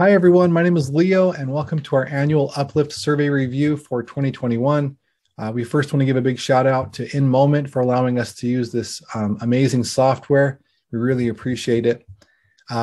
Hi, everyone. My name is Leo, and welcome to our annual Uplift survey review for 2021. We first want to give a big shout out to InMoment for allowing us to use this amazing software. We really appreciate it.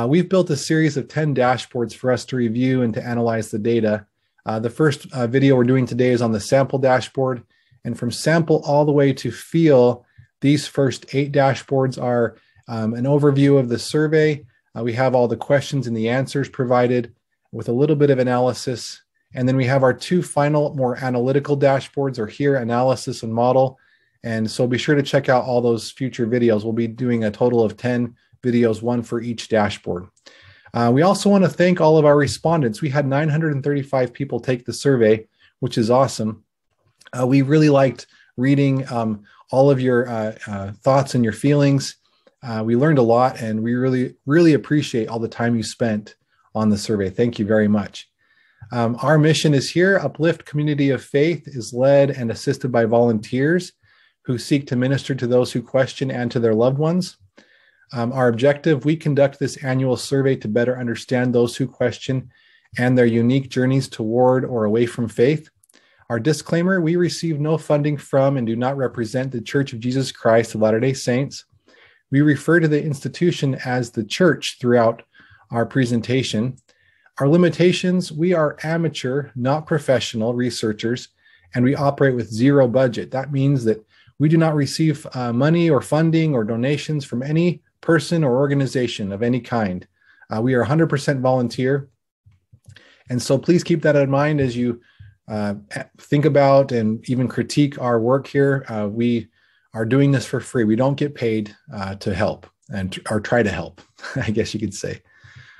We've built a series of 10 dashboards for us to review and to analyze the data. The first video we're doing today is on the sample dashboard. And from sample all the way to feel, these first 8 dashboards are an overview of the survey. We have all the questions and the answers provided with a little bit of analysis. And then we have our 2 final, more analytical dashboards are here, analysis and model. And so be sure to check out all those future videos. We'll be doing a total of 10 videos, 1 for each dashboard. We also want to thank all of our respondents. We had 935 people take the survey, which is awesome. We really liked reading all of your thoughts and your feelings. We learned a lot, and we really appreciate all the time you spent on the survey. Thank you very much. Our mission is here. Uplift Community of Faith is led and assisted by volunteers who seek to minister to those who question and to their loved ones. Our objective, we conduct this annual survey to better understand those who question and their unique journeys toward or away from faith. Our disclaimer, we receive no funding from and do not represent the Church of Jesus Christ of Latter-day Saints. We refer to the institution as the church throughout our presentation. Our limitations, we are amateur, not professional researchers, and we operate with zero budget. That means that we do not receive money or funding or donations from any person or organization of any kind. We are 100% volunteer. And so please keep that in mind as you think about and even critique our work here. We are doing this for free. We don't get paid to help or try to help, I guess you could say.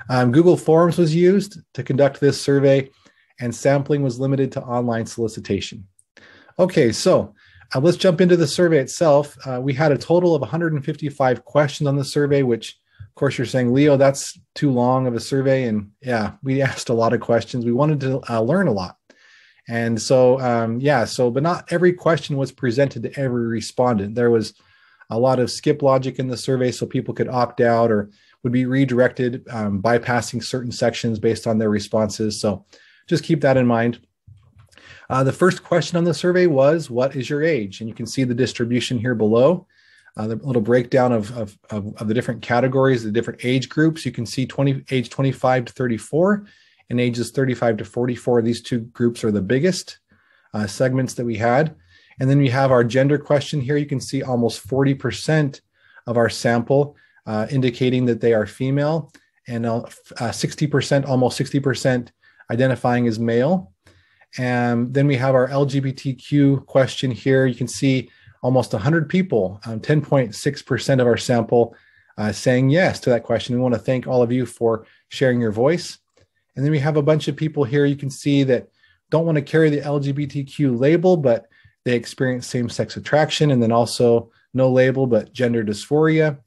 Google Forms was used to conduct this survey, and sampling was limited to online solicitation. Okay, so let's jump into the survey itself. We had a total of 155 questions on the survey, which, of course, you're saying, Leo, that's too long of a survey. And yeah, we asked a lot of questions. We wanted to learn a lot. And so, but not every question was presented to every respondent. There was a lot of skip logic in the survey, so people could opt out or would be redirected, bypassing certain sections based on their responses. So just keep that in mind. The first question on the survey was, what is your age? And you can see the distribution here below, the little breakdown of the different categories, the different age groups. You can see age 25 to 34. And ages 35 to 44, these 2 groups are the biggest segments that we had. And then we have our gender question here. You can see almost 40% of our sample indicating that they are female, and 60%, almost 60% identifying as male. And then we have our LGBTQ question here. You can see almost 100 people, 10.6% of our sample saying yes to that question. We want to thank all of you for sharing your voice. And then we have a bunch of people here you can see that don't want to carry the LGBTQ label, but they experience same-sex attraction, and then also no label, but gender dysphoria.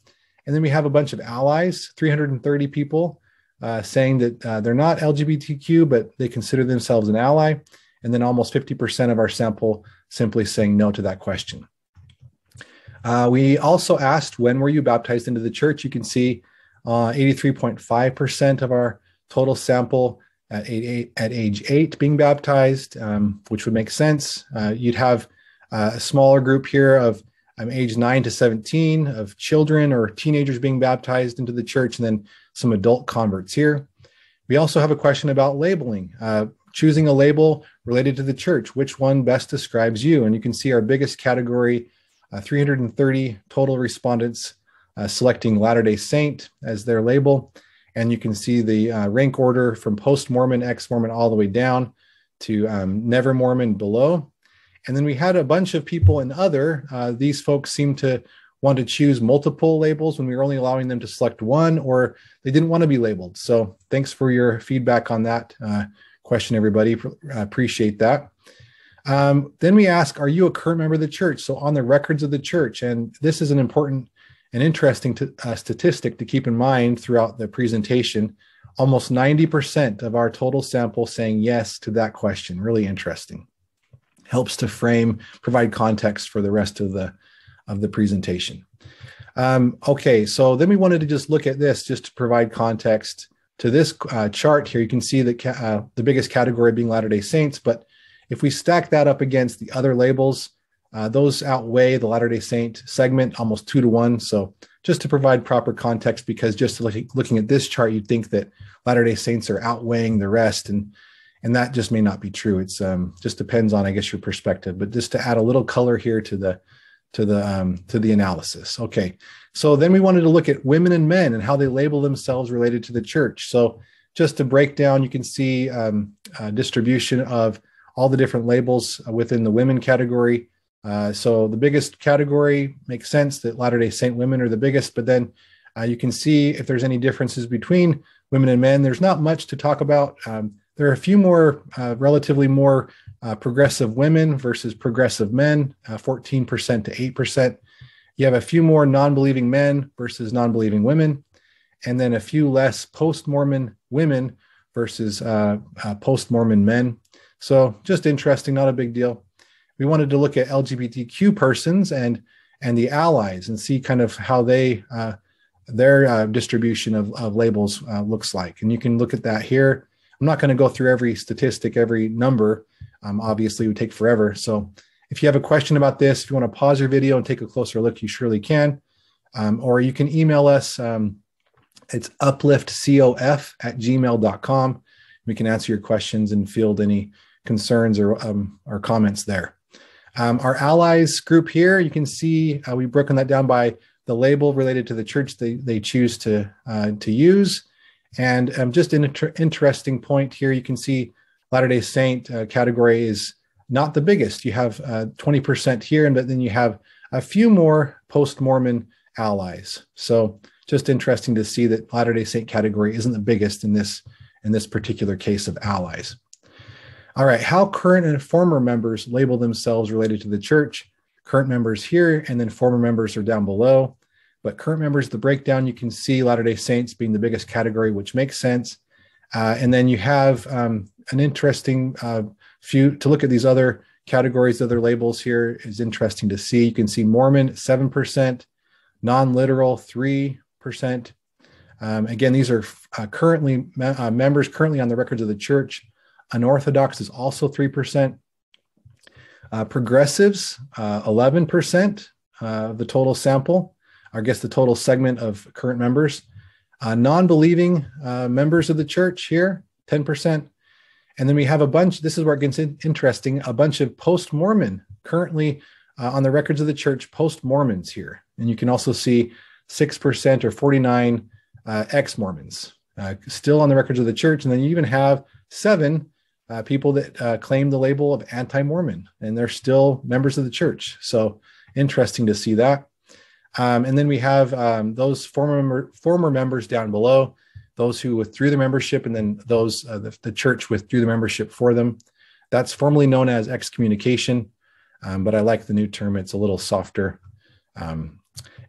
And then we have a bunch of allies, 330 people saying that they're not LGBTQ, but they consider themselves an ally. And then almost 50% of our sample simply saying no to that question. We also asked, when were you baptized into the church? You can see 83.5% of our total sample at age 8 being baptized, which would make sense. You'd have a smaller group here of age 9 to 17 of children or teenagers being baptized into the church, and then some adult converts here. We also have a question about labeling, choosing a label related to the church. Which one best describes you? And you can see our biggest category, 330 total respondents selecting Latter-day Saint as their label. And you can see the rank order from post-Mormon, ex-Mormon, all the way down to never Mormon below. And then we had a bunch of people in other. These folks seem to want to choose multiple labels when we were only allowing them to select one, or they didn't want to be labeled. So thanks for your feedback on that question, everybody. Appreciate that. Then we ask, are you a current member of the church? So on the records of the church, and this is an important and interesting statistic to keep in mind throughout the presentation, almost 90% of our total sample saying yes to that question. Really interesting. Helps to provide context for the rest of the presentation. Okay, so then we wanted to just look at this just to provide context to this chart here, you can see that the biggest category being Latter-day Saints. But if we stack that up against the other labels, those outweigh the Latter-day Saint segment almost 2 to 1. So just to provide proper context, because just looking at this chart, you'd think that Latter-day Saints are outweighing the rest, and that just may not be true. It's just depends on, I guess, your perspective. But just to add a little color here to the analysis. Okay, so then we wanted to look at women and men and how they label themselves related to the church. So just to break down, you can see distribution of all the different labels within the women category. So the biggest category makes sense that Latter-day Saint women are the biggest, but then you can see if there's any differences between women and men. There's not much to talk about. There are a few more, relatively more progressive women versus progressive men, 14% to 8%. You have a few more non-believing men versus non-believing women, and then a few less post-Mormon women versus post-Mormon men. So just interesting, not a big deal. We wanted to look at LGBTQ persons and the allies and see kind of how they their distribution of labels looks like. And you can look at that here. I'm not going to go through every statistic, every number. Obviously, it would take forever. So if you have a question about this, if you want to pause your video and take a closer look, you surely can. Or you can email us. It's upliftcof@gmail.com. We can answer your questions and field any concerns or comments there. Our allies group here, you can see we've broken that down by the label related to the church they choose to use. And just an interesting point here, you can see Latter-day Saint category is not the biggest. You have 20% here, but then you have a few more post-Mormon allies. So just interesting to see that Latter-day Saint category isn't the biggest in this particular case of allies. All right, how current and former members label themselves related to the church. Current members here, and then former members are down below. But current members, the breakdown, you can see Latter-day Saints being the biggest category, which makes sense. And then you have an interesting few to look at these other categories, other labels here is interesting to see. You can see Mormon, 7%, non-literal, 3%. Again, these are currently members currently on the records of the church. Unorthodox is also 3%. Progressives, 11% of the total sample, I guess the total segment of current members. Non-believing members of the church here, 10%. And then we have a bunch, this is where it gets interesting, a bunch of post-Mormon currently on the records of the church, post-Mormons here. And you can also see 6% or 49 ex-Mormons still on the records of the church. And then you even have 7 people that claim the label of anti-Mormon, and they're still members of the church. So interesting to see that. And then we have those former members down below, those who withdrew the membership, and then those the church withdrew the membership for them. That's formally known as excommunication, but I like the new term. It's a little softer.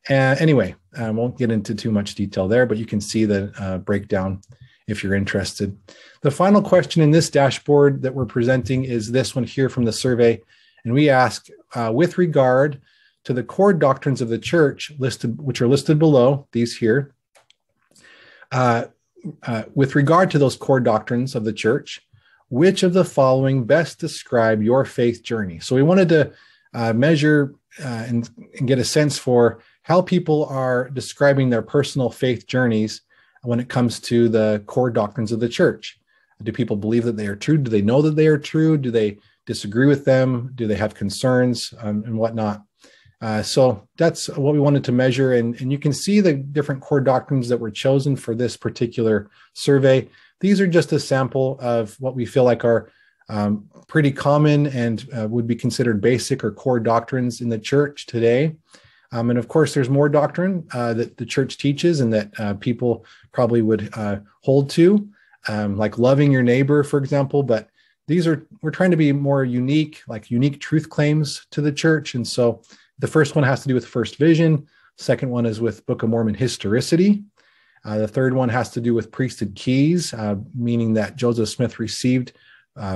Anyway, I won't get into too much detail there, but you can see the breakdown if you're interested. The final question in this dashboard that we're presenting is this one here from the survey. And we ask, with regard to the core doctrines of the church listed, which are listed below, these here, with regard to those core doctrines of the church, which of the following best describe your faith journey? So we wanted to measure and get a sense for how people are describing their personal faith journeys when it comes to the core doctrines of the church. Do people believe that they are true? Do they know that they are true? Do they disagree with them? Do they have concerns and whatnot? So that's what we wanted to measure. And you can see the different core doctrines that were chosen for this particular survey. These are just a sample of what we feel like are pretty common and would be considered basic or core doctrines in the church today. And of course, there's more doctrine that the church teaches and that people probably would hold to, like loving your neighbor, for example. But we're trying to be more unique, like unique truth claims to the church. And so the first one has to do with first vision. Second one is with Book of Mormon historicity. The third one has to do with priesthood keys, meaning that Joseph Smith received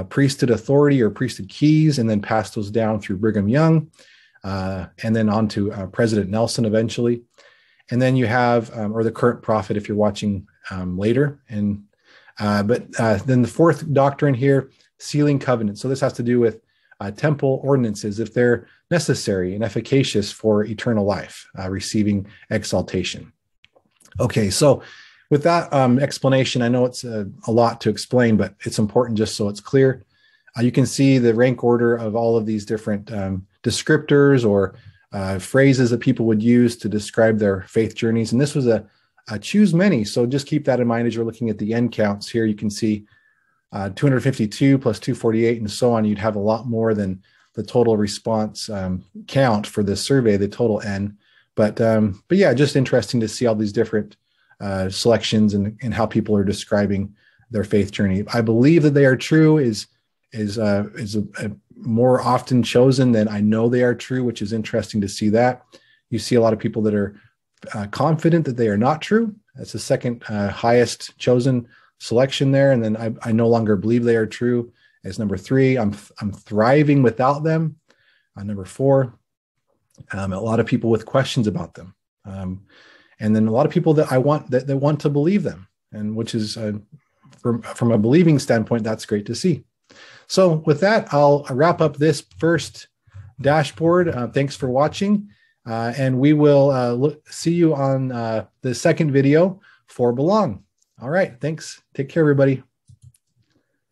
priesthood authority or priesthood keys and then passed those down through Brigham Young. And then on to President Nelson eventually. And then you have, or the current prophet if you're watching later. And then the fourth doctrine here, sealing covenants. So this has to do with temple ordinances, if they're necessary and efficacious for eternal life, receiving exaltation. Okay, so with that explanation, I know it's a lot to explain, but it's important just so it's clear. You can see the rank order of all of these different descriptors or phrases that people would use to describe their faith journeys. And this was a choose many. So just keep that in mind as you're looking at the end counts here. You can see 252 plus 248 and so on. You'd have a lot more than the total response count for this survey, the total N. But yeah, just interesting to see all these different selections and how people are describing their faith journey. I believe that they are true is more often chosen than I know they are true, which is interesting to see that. You see a lot of people that are confident that they are not true. That's the second highest chosen selection there. And then I no longer believe they are true as number 3. I'm thriving without them. Number 4, a lot of people with questions about them. And then a lot of people that I want that want to believe them, and which is from a believing standpoint, that's great to see. So with that, I'll wrap up this first dashboard. Thanks for watching. And we will see you on the second video for Belong. All right. Thanks. Take care, everybody.